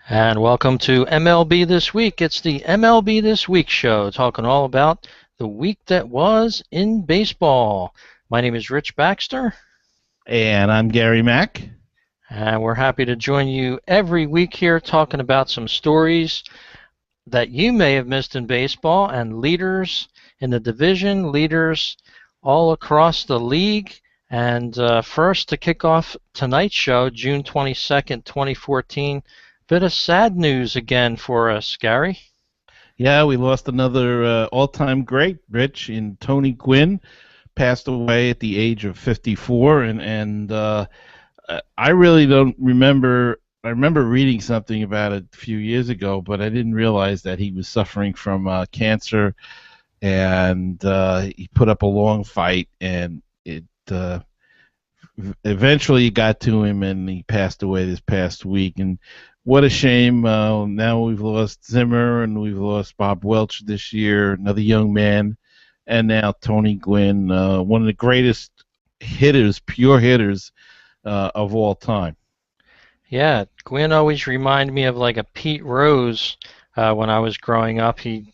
And welcome to MLB This Week. It's the MLB This Week Show, talking all about the week that was in baseball. My name is Rich Baxter. And I'm Gary Mack. And we're happy to join you every week here talking about some stories that you may have missed in baseball and leaders in the division, leaders all across the league. And first, to kick off tonight's show, June 22nd, 2014, bit of sad news again for us, Gary. Yeah, we lost another all-time great, Rich, in Tony Gwynn. Passed away at the age of 54, and I really don't remember. I remember reading something about it a few years ago, but I didn't realize that he was suffering from cancer, and he put up a long fight, and it eventually got to him, and he passed away this past week. And what a shame. Now we've lost Zimmer, and we've lost Bob Welch this year, another young man, and now Tony Gwynn, one of the greatest hitters, pure hitters of all time. Yeah, Gwynn always reminded me of like a Pete Rose when I was growing up. He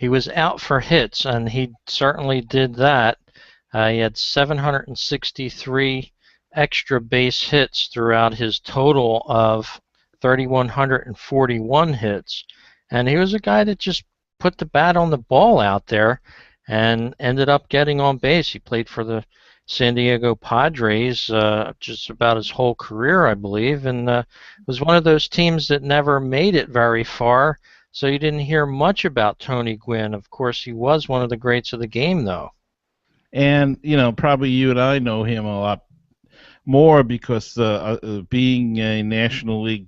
was out for hits, and he certainly did that. He had 763 extra base hits throughout his total of 3,141 hits. And he was a guy that just put the bat on the ball out there and ended up getting on base. He played for the San Diego Padres just about his whole career, I believe, and was one of those teams that never made it very far, so you didn't hear much about Tony Gwynn. Of course, he was one of the greats of the game, though. And, probably you and I know him a lot more because being a National League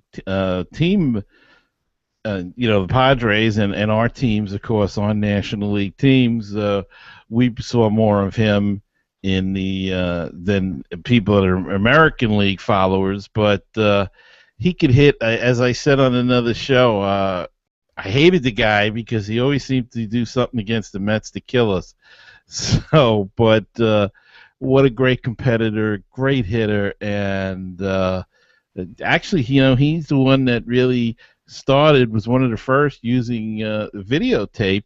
team, the Padres and our teams, of course, on National League teams, we saw more of him in the than people that are American League followers. But he could hit, as I said on another show, I hated the guy because he always seemed to do something against the Mets to kill us. So, but what a great competitor, great hitter, and actually, he's the one that really was one of the first using videotape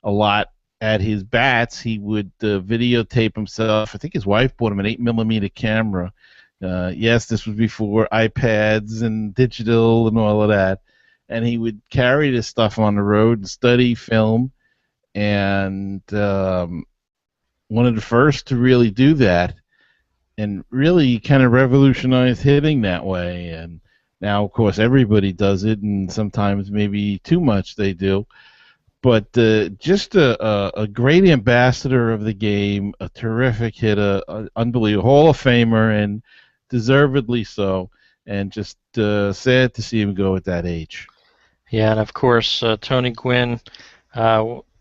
a lot at his bats. He would videotape himself. I think his wife bought him an 8mm camera. Yes, this was before iPads and digital and all of that. And he would carry this stuff on the road and study film, and one of the first to really do that, and really kind of revolutionized hitting that way. And now, of course, everybody does it, and sometimes maybe too much they do. But just a great ambassador of the game, a terrific hitter, unbelievable, Hall of Famer, and deservedly so. And just sad to see him go at that age. Yeah, and of course, Tony Gwynn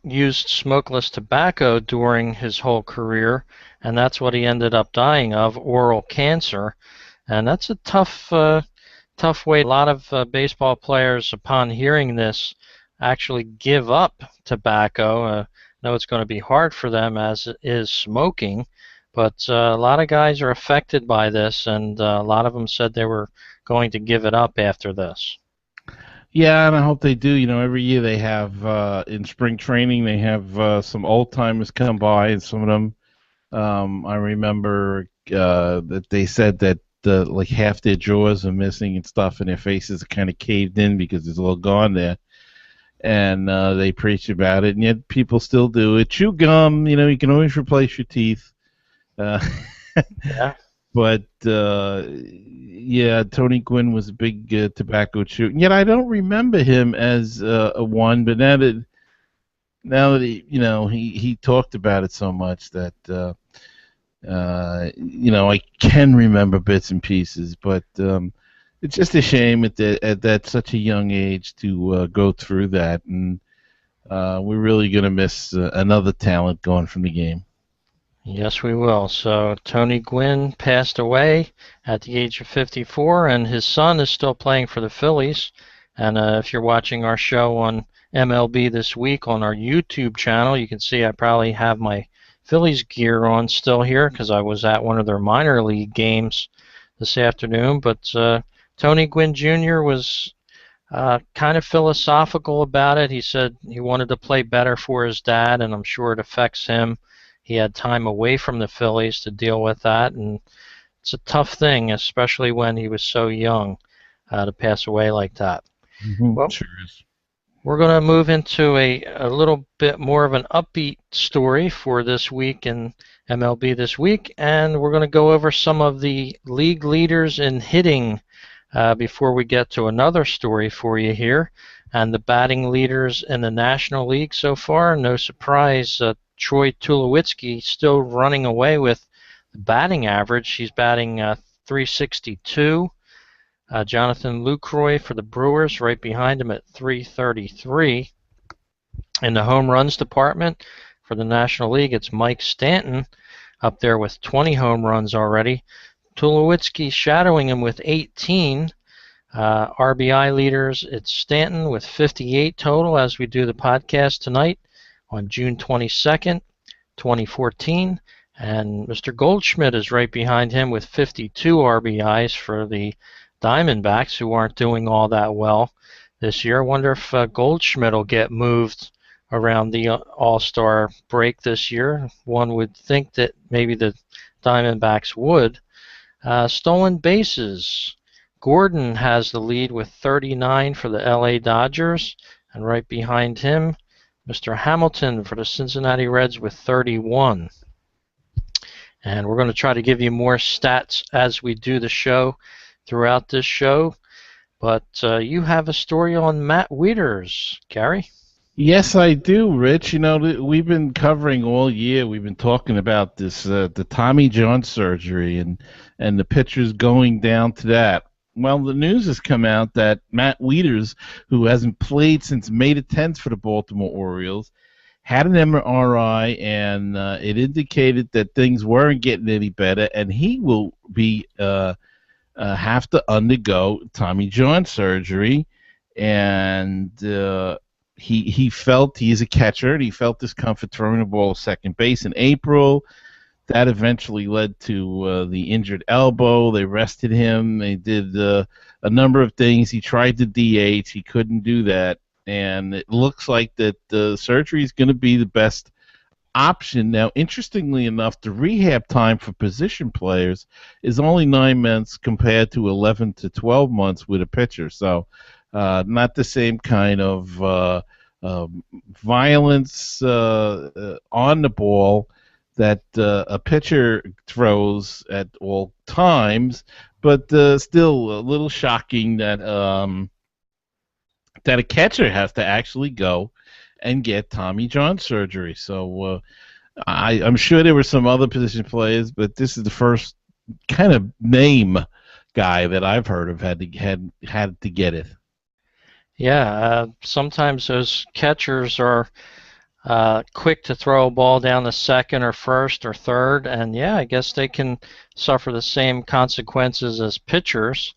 used smokeless tobacco during his whole career, and that's what he ended up dying of, oral cancer. And that's a tough way. A lot of baseball players, upon hearing this, actually give up tobacco. I know it's going to be hard for them, as it is smoking, but a lot of guys are affected by this, and a lot of them said they were going to give it up after this. Yeah, and I hope they do. Every year they have, in spring training, they have some old-timers come by, and some of them, I remember that they said that like half their jaws are missing and stuff, and their faces are kind of caved in because there's a little gone there. And they preach about it, and yet people still do it. Chew gum, you can always replace your teeth. Yeah. But yeah, Tony Gwynn was a big tobacco chew. And yet I don't remember him as a one. But now that he talked about it so much that I can remember bits and pieces. But it's just a shame at that such a young age to go through that, and we're really going to miss another talent going from the game. Yes, we will. So Tony Gwynn passed away at the age of 54, and his son is still playing for the Phillies. And if you're watching our show on MLB This Week on our YouTube channel, you can see I probably have my Phillies gear on still here because I was at one of their minor league games this afternoon. But Tony Gwynn Jr. was kind of philosophical about it. He said he wanted to play better for his dad, and I'm sure it affects him. He had time away from the Phillies to deal with that, and it's a tough thing, especially when he was so young, to pass away like that. Well, Sure is. we're going to move into a little bit more of an upbeat story for this week in MLB This Week, and we're going to go over some of the league leaders in hitting before we get to another story for you here. And the batting leaders in the National League so far, no surprise, Troy Tulowitzki still running away with the batting average. He's batting .362. Jonathan Lucroy for the Brewers right behind him at .333. In the home runs department for the National League, it's Mike Stanton up there with 20 home runs already. Tulowitzki shadowing him with 18. RBI leaders, it's Stanton with 58 total as we do the podcast tonight on June 22nd, 2014. And Mr. Goldschmidt is right behind him with 52 RBIs for the Diamondbacks, who aren't doing all that well this year. I wonder if Goldschmidt will get moved around the All-Star break this year. One would think that maybe the Diamondbacks would. Stolen bases. Gordon has the lead with 39 for the LA Dodgers, and right behind him, Mr. Hamilton for the Cincinnati Reds with 31. And we're going to try to give you more stats as we do the show throughout this show. But you have a story on Matt Wieters, Gary. Yes, I do, Rich. You know, we've been covering all year. We've been talking about this, the Tommy John surgery, and the pitchers going down to that. Well, the news has come out that Matt Wieters, who hasn't played since May the 10th for the Baltimore Orioles, had an MRI, and it indicated that things weren't getting any better, and he will be have to undergo Tommy John surgery, and he felt, he's a catcher, and he felt discomfort throwing the ball second base in April. That eventually led to the injured elbow. They rested him. They did a number of things. He tried to DH. He couldn't do that, and it looks like that the surgery is going to be the best option. Now, interestingly enough, the rehab time for position players is only 9 months compared to 11 to 12 months with a pitcher. So not the same kind of violence on the ball that a pitcher throws at all times, but still a little shocking that that a catcher has to actually go and get Tommy John surgery. So I'm sure there were some other position players, but this is the first kind of name guy that I've heard of had to get it. Yeah, sometimes those catchers are quick to throw a ball down the second or first or third, and yeah, I guess they can suffer the same consequences as pitchers.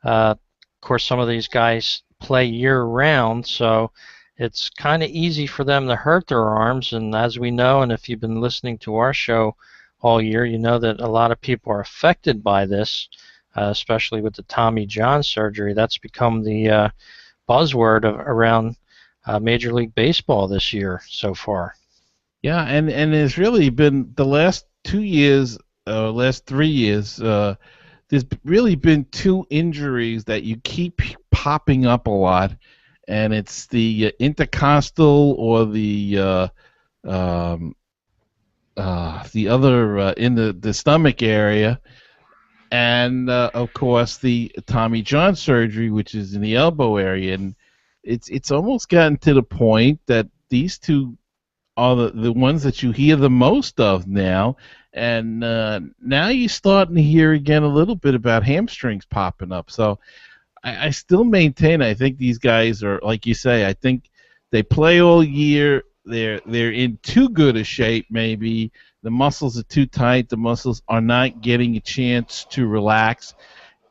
Of course, some of these guys play year-round, so it's kind of easy for them to hurt their arms, and as we know, and if you've been listening to our show all year, you know that a lot of people are affected by this, especially with the Tommy John surgery. That's become the buzzword around Major League Baseball this year so far. Yeah, and it's really been the last 2 years, last 3 years, there's really been two injuries that you keep popping up a lot, and it's the intercostal or the other in the stomach area, and of course the Tommy John surgery, which is in the elbow area, and it's almost gotten to the point that these two are the ones that you hear the most of now, and now you're starting to hear again a little bit about hamstrings popping up. So I still maintain, I think these guys are, like you say, I think they play all year. They're in too good a shape, maybe. The muscles are too tight. The muscles are not getting a chance to relax.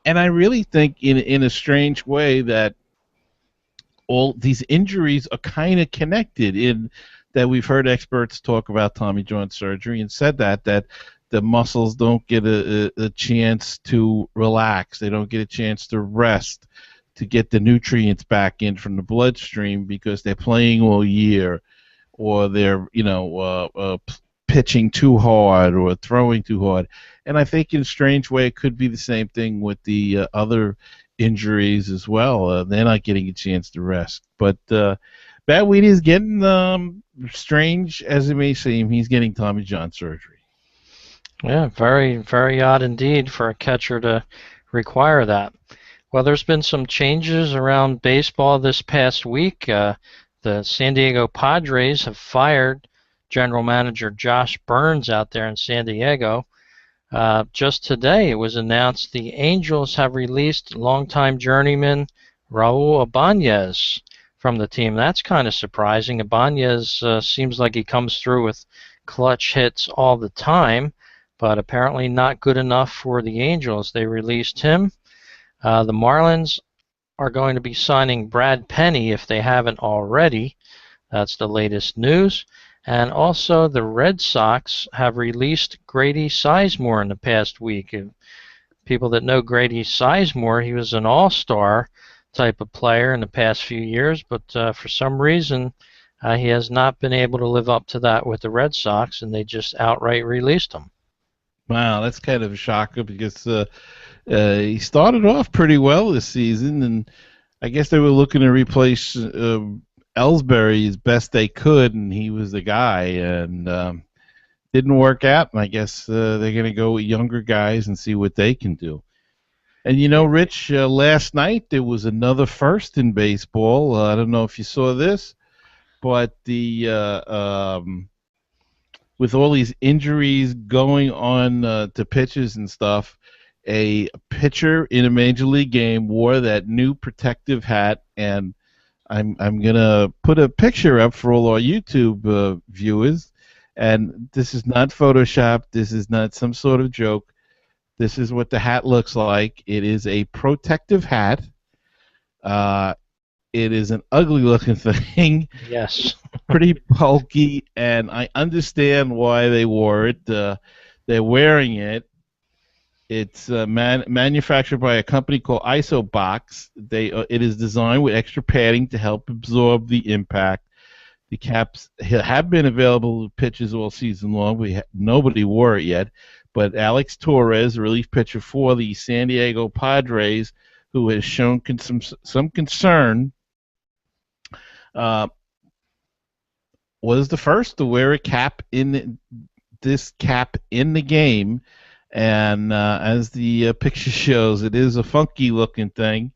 And I really think in a strange way that all these injuries are kind of connected, in that we've heard experts talk about Tommy John surgery and said that the muscles don't get a chance to relax. They don't get a chance to rest. to get the nutrients back in from the bloodstream because they're playing all year, or they're pitching too hard or throwing too hard. And I think in a strange way it could be the same thing with the other injuries as well. They're not getting a chance to rest. But Bat Weedy is getting, strange as it may seem, he's getting Tommy John surgery. Yeah, very, very odd indeed for a catcher to require that. Well, there's been some changes around baseball this past week. The San Diego Padres have fired general manager Josh Burns out there in San Diego. Just today it was announced the Angels have released longtime journeyman Raul Ibanez from the team. That's kind of surprising. Ibanez seems like he comes through with clutch hits all the time, but apparently not good enough for the Angels. They released him. The Marlins are going to be signing Brad Penny if they haven't already. That's the latest news. And also the Red Sox have released Grady Sizemore in the past week. People that know Grady Sizemore, he was an all-star type of player in the past few years, but for some reason he has not been able to live up to that with the Red Sox, and they just outright released him. Wow, that's kind of a shocker because he started off pretty well this season, and I guess they were looking to replace Ellsbury as best they could, and he was the guy, and didn't work out, and I guess they're going to go with younger guys and see what they can do. And you know, Rich, last night there was another first in baseball. I don't know if you saw this, but with all these injuries going on to pitchers and stuff, a pitcher in a major league game wore that new protective hat, and I'm gonna put a picture up for all our YouTube viewers. And this is not Photoshop. This is not some sort of joke. This is what the hat looks like. It is a protective hat. It is an ugly-looking thing. Yes. Pretty bulky, and I understand why they wore it. They're wearing it. It's manufactured by a company called Isobox. It is designed with extra padding to help absorb the impact. The caps have been available to pitchers all season long. Nobody wore it yet, but Alex Torres, a relief pitcher for the San Diego Padres, who has shown some concern, was the first to wear a cap in the game. And as the picture shows, it is a funky-looking thing.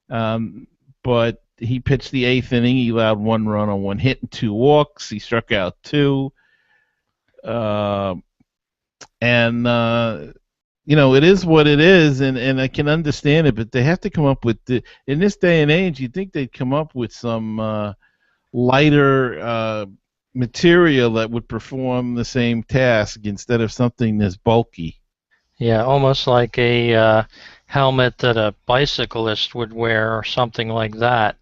But he pitched the 8th inning. He allowed 1 run on 1 hit and 2 walks. He struck out 2. It is what it is, and I can understand it. But they have to come up with in this day and age, you'd think they'd come up with some lighter material that would perform the same task instead of something that's bulky. Yeah, almost like a helmet that a bicyclist would wear or something like that.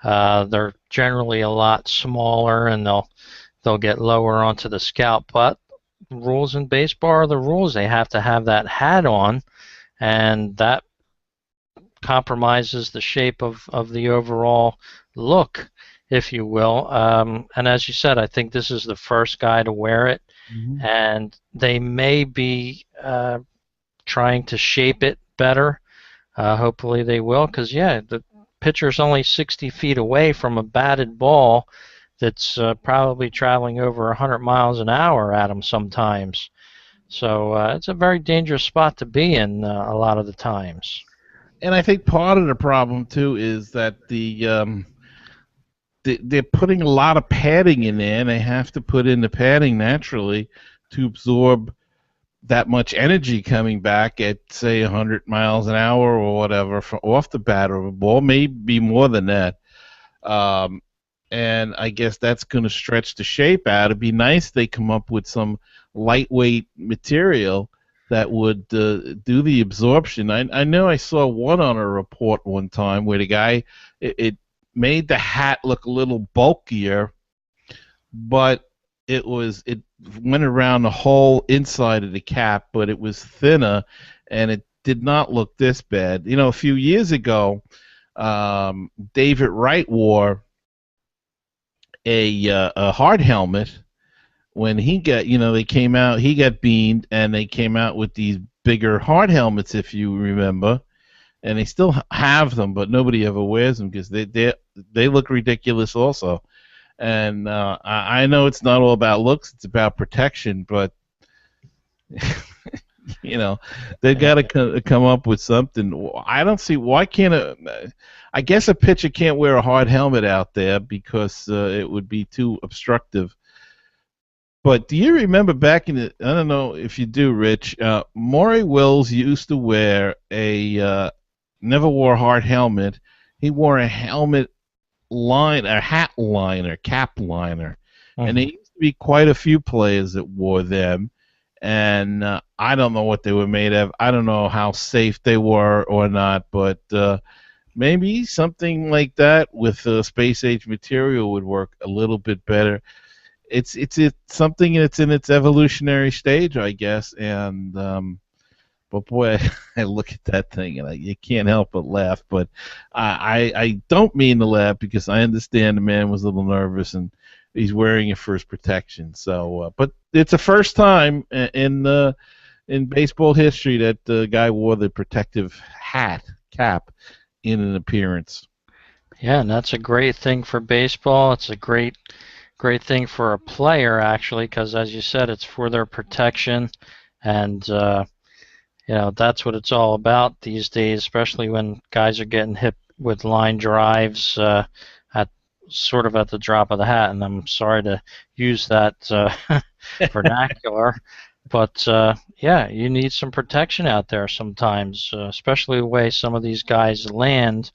They're generally a lot smaller, and they'll get lower onto the scalp. But the rules in baseball are the rules. They have to have that hat on, and that compromises the shape of the overall look, if you will. And as you said, I think this is the first guy to wear it, and they may be trying to shape it better. Hopefully they will, because the pitcher's only 60 feet away from a batted ball that's probably traveling over 100 miles an hour at him sometimes. So it's a very dangerous spot to be in a lot of the times. And I think part of the problem too is that they're putting a lot of padding in there, and they have to put in the padding naturally to absorb that much energy coming back at, say, 100 miles an hour or whatever off the bat of a ball, maybe more than that. And I guess that's going to stretch the shape out. It'd be nice if they come up with some lightweight material that would do the absorption. I know I saw one on a report one time where the guy, it made the hat look a little bulkier, but it went around the whole inside of the cap, but it was thinner, and it did not look this bad. A few years ago, David Wright wore a hard helmet when he got, they came out, he got beamed, and they came out with these bigger hard helmets, if you remember, and they still have them, but nobody ever wears them because they look ridiculous also. And I know it's not all about looks; it's about protection, but they've got to come up with something. I don't see why can't I guess a pitcher can't wear a hard helmet out there because it would be too obstructive. But do you remember back in the? I don't know if you do, Rich. Maury Wills used to wear never wore a hard helmet. He wore a helmet a hat liner, cap liner, and there used to be quite a few players that wore them. And I don't know what they were made of. I don't know how safe they were or not, but maybe something like that with space age material would work a little bit better. It's something that's in its evolutionary stage, I guess. And but boy, I look at that thing and you can't help but laugh. But I don't mean to laugh because I understand the man was a little nervous and he's wearing it for his protection. So, but it's the first time in baseball history that the guy wore the protective cap in an appearance. Yeah, and that's a great thing for baseball. It's a great thing for a player, actually, because as you said, it's for their protection, and that's what it's all about these days, especially when guys are getting hit with line drives at the drop of the hat. And I'm sorry to use that vernacular, but yeah, you need some protection out there sometimes, especially the way some of these guys land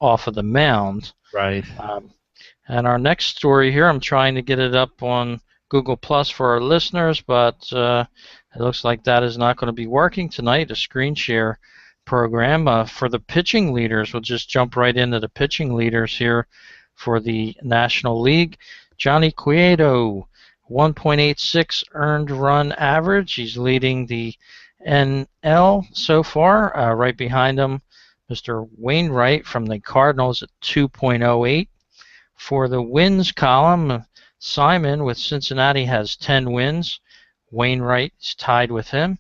off of the mound. Right. And our next story here, I'm trying to get it up on Google Plus for our listeners, but it looks like that is not going to be working tonight, a screen share program. For the pitching leaders, we'll just jump right into the pitching leaders here for the National League. Johnny Cueto, 1.86 earned run average. He's leading the NL so far. Right behind him, Mr. Wainwright from the Cardinals at 2.08. For the wins column, Simon with Cincinnati has 10 wins. Wainwright is tied with him,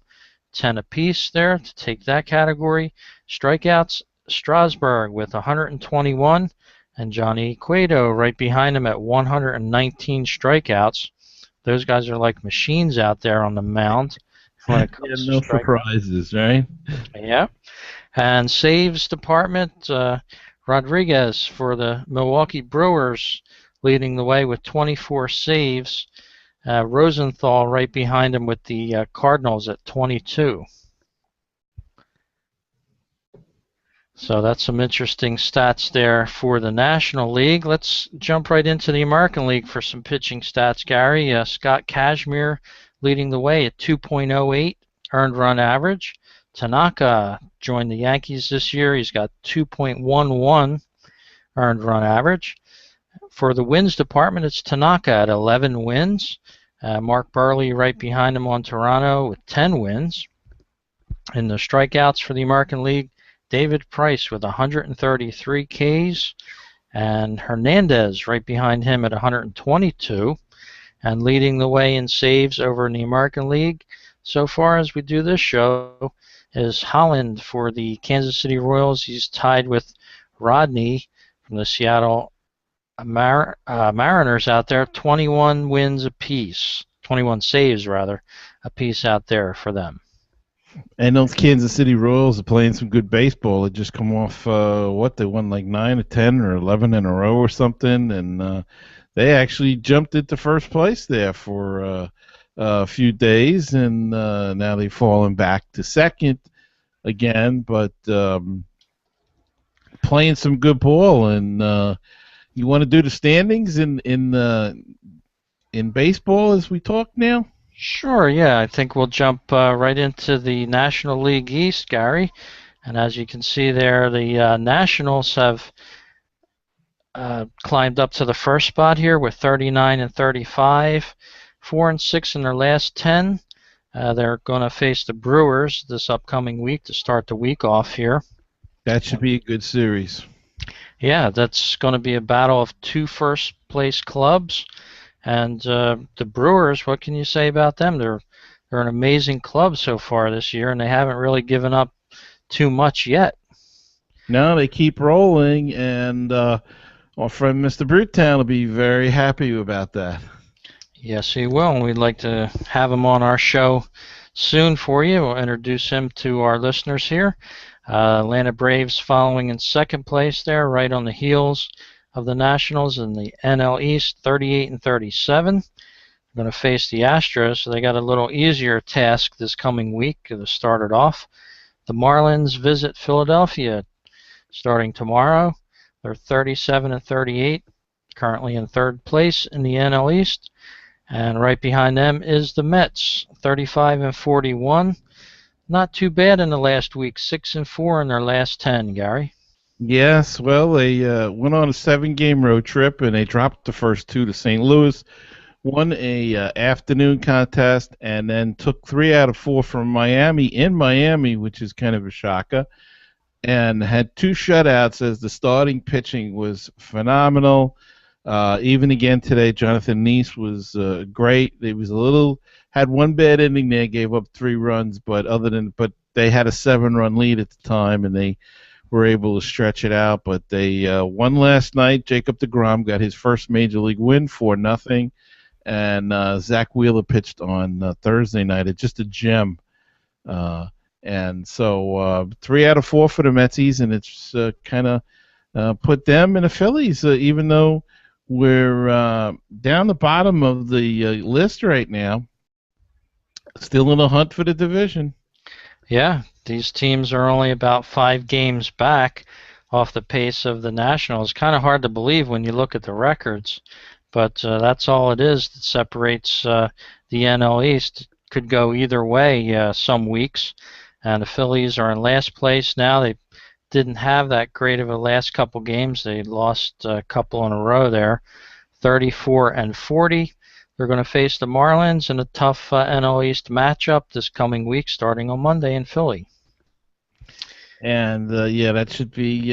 10 apiece there to take that category. Strikeouts, Strasburg with 121, and Johnny Cueto right behind him at 119 strikeouts. Those guys are like machines out there on the mound when it comes to no surprises, right? Yeah. And saves department, Rodriguez for the Milwaukee Brewers leading the way with 24 saves. Rosenthal right behind him with the Cardinals at 22. So that's some interesting stats there for the National League. Let's jump right into the American League for some pitching stats, Gary. Scott Kazmir leading the way at 2.08 earned run average. Tanaka joined the Yankees this year. He's got 2.11 earned run average. For the wins department, it's Tanaka at 11 wins. Mark Burley right behind him on Toronto with 10 wins. In the strikeouts for the American League, David Price with 133 Ks, and Hernandez right behind him at 122. And leading the way in saves over in the American League so far as we do this show is Holland for the Kansas City Royals. He's tied with Rodney from the Seattle Mariners out there, 21 wins apiece, 21 saves rather, apiece out there for them. And those Kansas City Royals are playing some good baseball. They just come off they won like 9 or 10 or 11 in a row or something, and they actually jumped into first place there for a few days, and now they've fallen back to second again, but playing some good ball. And you want to do the standings in baseball as we talk now? Sure, yeah. I think we'll jump right into the National League East, Gary. And as you can see there, the Nationals have climbed up to the first spot here with 39 and 35, 4 and 6 in their last 10. They're going to face the Brewers this upcoming week to start the week off here. That should be a good series. Yeah, that's going to be a battle of two first place clubs. And the Brewers, what can you say about them? They're an amazing club so far this year, and they haven't really given up too much yet. No, they keep rolling, and our friend Mr. Brewtown will be very happy about that. Yes, he will. And we'd like to have him on our show soon for you. We'll introduce him to our listeners here. Atlanta Braves following in second place there, right on the heels of the Nationals in the NL East, 38 and 37. They're going to face the Astros, so they got a little easier task this coming week to start it off. The Marlins visit Philadelphia starting tomorrow. They're 37 and 38, currently in third place in the NL East. And right behind them is the Mets, 35 and 41. Not too bad in the last week, 6 and 4 in their last 10, Gary. Yes, well, they went on a 7-game road trip, and they dropped the first two to St. Louis, won a afternoon contest, and then took 3 out of 4 from Miami in Miami, which is kind of a shocker, and had 2 shutouts as the starting pitching was phenomenal. Even again today, Jonathan Neese was great. They was had one bad inning there, gave up 3 runs, but they had a 7-run lead at the time, and they were able to stretch it out. But they won last night. Jacob deGrom got his first major league win, 4-0, and Zach Wheeler pitched on Thursday night. It's just a gem. And so 3 out of 4 for the Metsies, and it's kind of put them in the Phillies, even though we're down the bottom of the list right now, still in the hunt for the division. Yeah, these teams are only about 5 games back off the pace of the Nationals. Kind of hard to believe when you look at the records, but that's all it is that separates the NL East. It could go either way some weeks, and the Phillies are in last place now. They didn't have that great of a last couple games. They lost a couple in a row there, 34 and 40. They're going to face the Marlins in a tough NL East matchup this coming week, starting on Monday in Philly. And yeah, that should be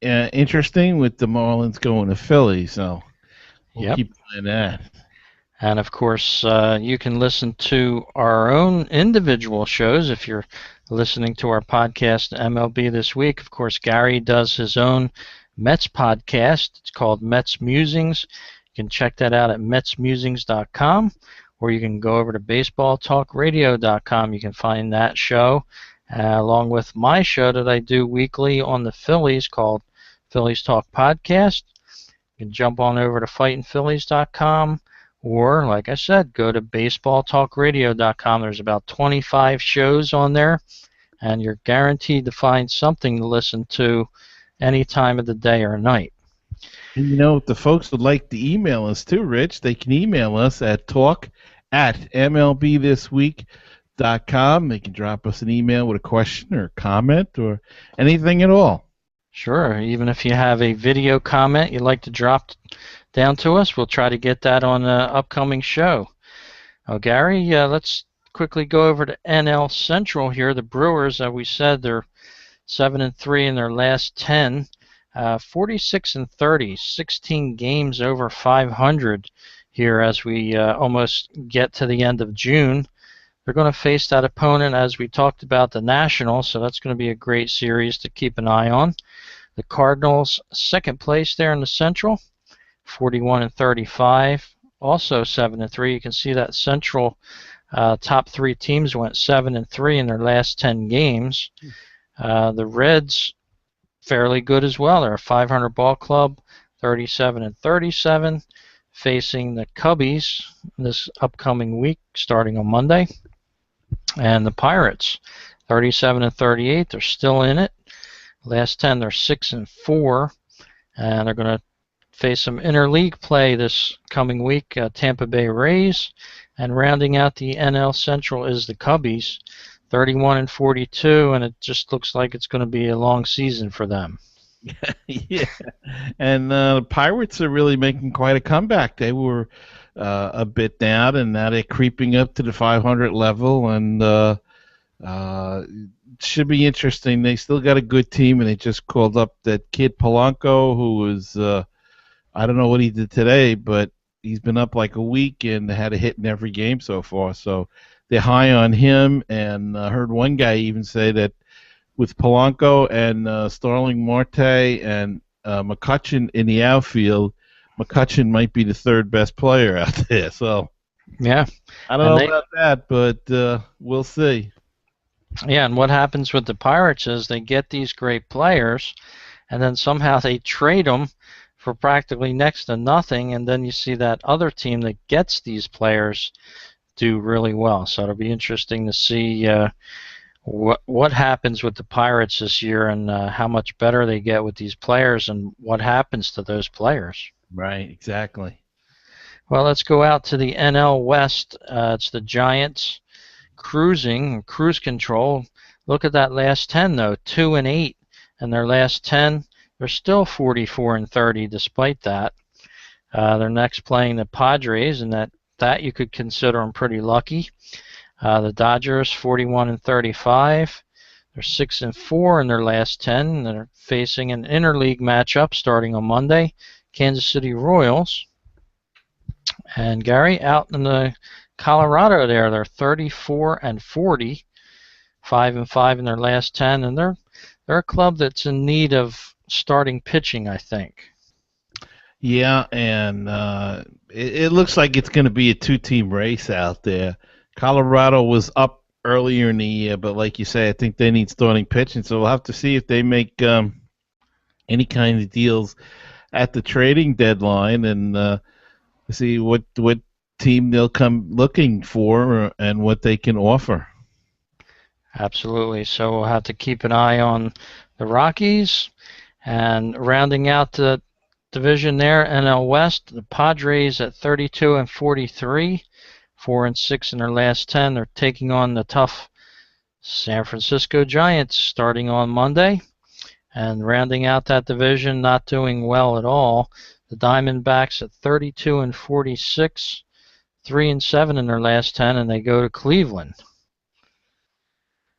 interesting with the Marlins going to Philly. So we'll keep playing that. And of course, you can listen to our own individual shows if you're listening to our podcast, MLB This Week. Of course, Gary does his own Mets podcast. It's called Mets Musings. You can check that out at metsmusings.com, or you can go over to baseballtalkradio.com. You can find that show, along with my show that I do weekly on the Phillies called Phillies Talk Podcast. You can jump on over to fightingphillies.com. Or, like I said, go to baseballtalkradio.com. There's about 25 shows on there, and you're guaranteed to find something to listen to any time of the day or night. And if the folks would like to email us too, Rich, they can email us at talk@mlbthisweek.com. They can drop us an email with a question or a comment or anything at all. Sure. Even if you have a video comment you'd like to drop down to us, we'll try to get that on an upcoming show. Gary, let's quickly go over to NL Central here. The Brewers, we said, they're 7 and 3 in their last 10, 46 and 30, 16 games over 500 here as we almost get to the end of June. They're going to face that opponent, as we talked about, the Nationals, so that's going to be a great series to keep an eye on. The Cardinals, second place there in the Central, 41 and 35, also 7 and 3. You can see that Central top 3 teams went 7 and 3 in their last 10 games. The Reds, fairly good as well. They're a 500 ball club, 37 and 37, facing the Cubbies this upcoming week, starting on Monday. And the Pirates, 37 and 38. They're still in it. Last 10, they're 6 and 4, and they're going to face some interleague play this coming week. Tampa Bay Rays, and rounding out the NL Central is the Cubbies, 31 and 42, and it just looks like it's going to be a long season for them. Yeah, and the Pirates are really making quite a comeback. They were a bit down, and now they're creeping up to the 500 level, and should be interesting. They still got a good team, and they just called up that kid Polanco, who was I don't know what he did today, but he's been up like a week and had a hit in every game so far. So they're high on him, and I heard one guy even say that with Polanco and Starling Marte and McCutchen in the outfield, McCutchen might be the third best player out there. So Yeah, I don't and know they about that, but we'll see. yeah, and what happens with the Pirates is they get these great players, and then somehow they trade them for practically next to nothing, and then you see that other team that gets these players do really well. So it'll be interesting to see what happens with the Pirates this year and how much better they get with these players and what happens to those players. Right, exactly. Well, let's go out to the NL West. It's the Giants cruising, cruise control. Look at that last 10 though, 2-8, and their last 10, they're still 44-30 despite that. They're next playing the Padres, and that you could consider them pretty lucky. The Dodgers 41-35. They're 6-4 in their last 10. They're facing an interleague matchup starting on Monday. Kansas City Royals. And Gary, out in the Colorado there, they're 34-40, 5-5 in their last 10, and they're a club that's in need of starting pitching, I think. Yeah, and it looks like it's going to be a two-team race out there. Colorado was up earlier in the year, but like you say, I think they need starting pitching, so we'll have to see if they make any kind of deals at the trading deadline and see what team they'll come looking for and what they can offer. Absolutely. So we'll have to keep an eye on the Rockies. And rounding out the division there, NL West, the Padres at 32-43, 4-6 in their last 10. They're taking on the tough San Francisco Giants starting on Monday. And rounding out that division, not doing well at all, the Diamondbacks at 32-46, 3-7 in their last 10, and they go to Cleveland.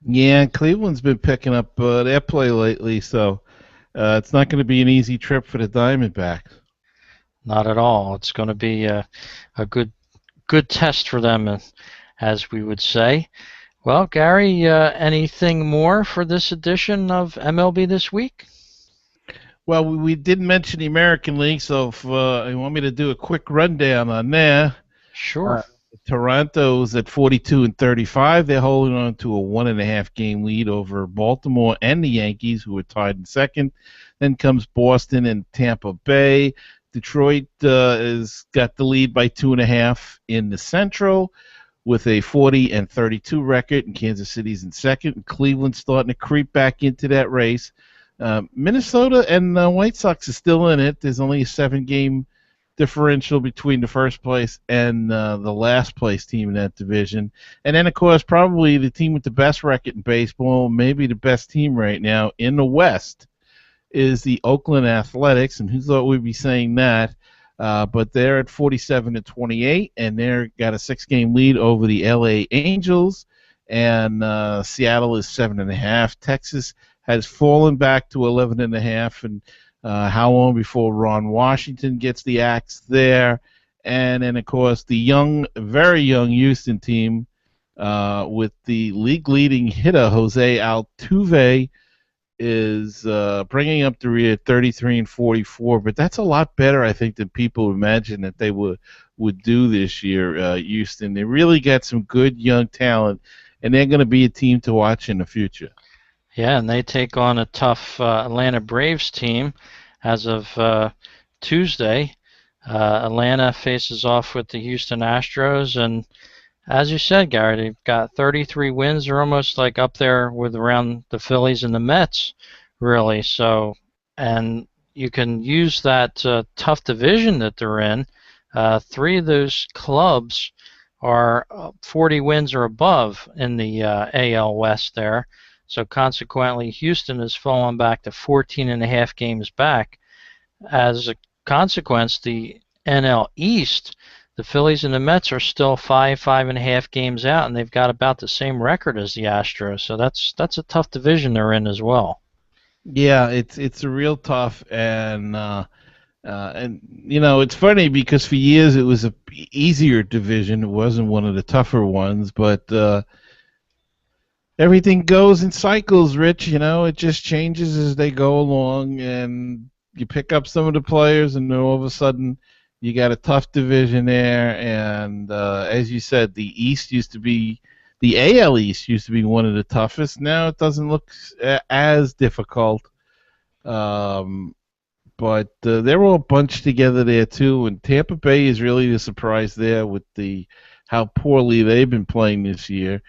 Yeah, Cleveland's been picking up their play lately, so it's not going to be an easy trip for the Diamondbacks. Not at all. It's going to be a good test for them, as we would say. Well, Gary, anything more for this edition of MLB This Week? Well, we didn't mention the American League, so if you want me to do a quick rundown on there. Sure. Toronto's at 42-35. They're holding on to a 1.5 game lead over Baltimore and the Yankees, who are tied in second. Then comes Boston and Tampa Bay. Detroit has got the lead by 2.5 in the Central with a 40-32 record, and Kansas City's in second. And Cleveland's starting to creep back into that race. Minnesota and White Sox are still in it. There's only a 7-game differential between the first place and the last place team in that division. And then, of course, probably the team with the best record in baseball, maybe the best team right now in the West, is the Oakland Athletics. And who thought we'd be saying that? But they're at 47-28, and they've got a 6-game lead over the LA Angels. And Seattle is 7.5. Texas has fallen back to 11.5, and how long before Ron Washington gets the axe there? And then, of course, the young, very young Houston team with the league-leading hitter Jose Altuve is bringing up the rear at 33-44. But that's a lot better, I think, than people imagine that they would do this year. Houston, they really got some good young talent, and they're going to be a team to watch in the future. Yeah, and they take on a tough Atlanta Braves team as of Tuesday. Atlanta faces off with the Houston Astros, and as you said, Gary, they've got 33 wins. They're almost like up there with around the Phillies and the Mets, really. So, and you can use that tough division that they're in. 3 of those clubs are 40 wins or above in the AL West there. So consequently, Houston has fallen back to 14.5 games back. As a consequence, the NL East, the Phillies and the Mets are still 5.5 games out, and they've got about the same record as the Astros. So that's a tough division they're in as well. Yeah, it's a real tough, and you know, it's funny because for years it was a easier division. It wasn't one of the tougher ones, but everything goes in cycles, Rich. You know, it just changes as they go along, and you pick up some of the players, and then all of a sudden you got a tough division there. And as you said, the AL East used to be one of the toughest. Now it doesn't look as difficult. But they're all bunched together there too, and Tampa Bay is really the surprise there with how poorly they've been playing this year.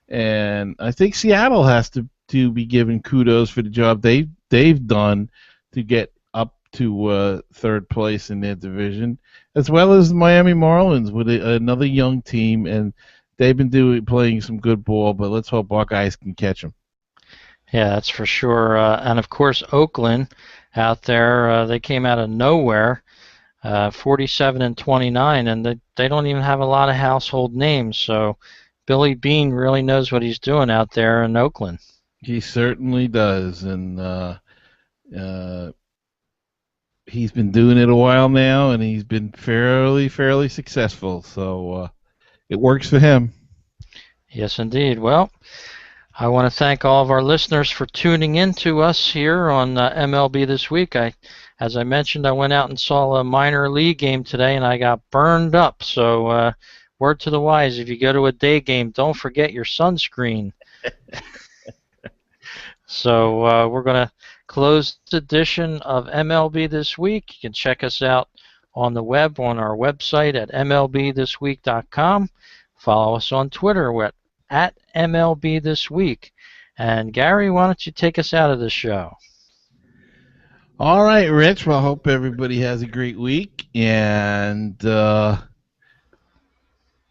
And I think Seattle has to be given kudos for the job they've done to get up to third place in their division, as well as the Miami Marlins with another young team, and they've been playing some good ball. But let's hope our guys can catch them. Yeah, that's for sure. And of course, Oakland out there, they came out of nowhere, 47-29, and they don't even have a lot of household names. So Billy Beane really knows what he's doing out there in Oakland. He certainly does, and he's been doing it a while now, and he's been fairly successful. So it works for him. Yes, indeed. Well, I want to thank all of our listeners for tuning in to us here on MLB This Week. As I mentioned, I went out and saw a minor league game today, and I got burned up. So word to the wise, if you go to a day game, don't forget your sunscreen. So we're going to close this edition of MLB This Week. You can check us out on the web on our website at MLBThisWeek.com. Follow us on Twitter at MLB This Week. And Gary, why don't you take us out of the show? All right, Rich. Well, I hope everybody has a great week, and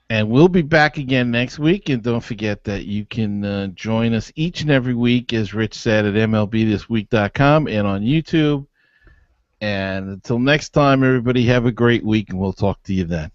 we'll be back again next week. And don't forget that you can join us each and every week, as Rich said, at MLBThisWeek.com and on YouTube. And until next time, everybody have a great week, and we'll talk to you then.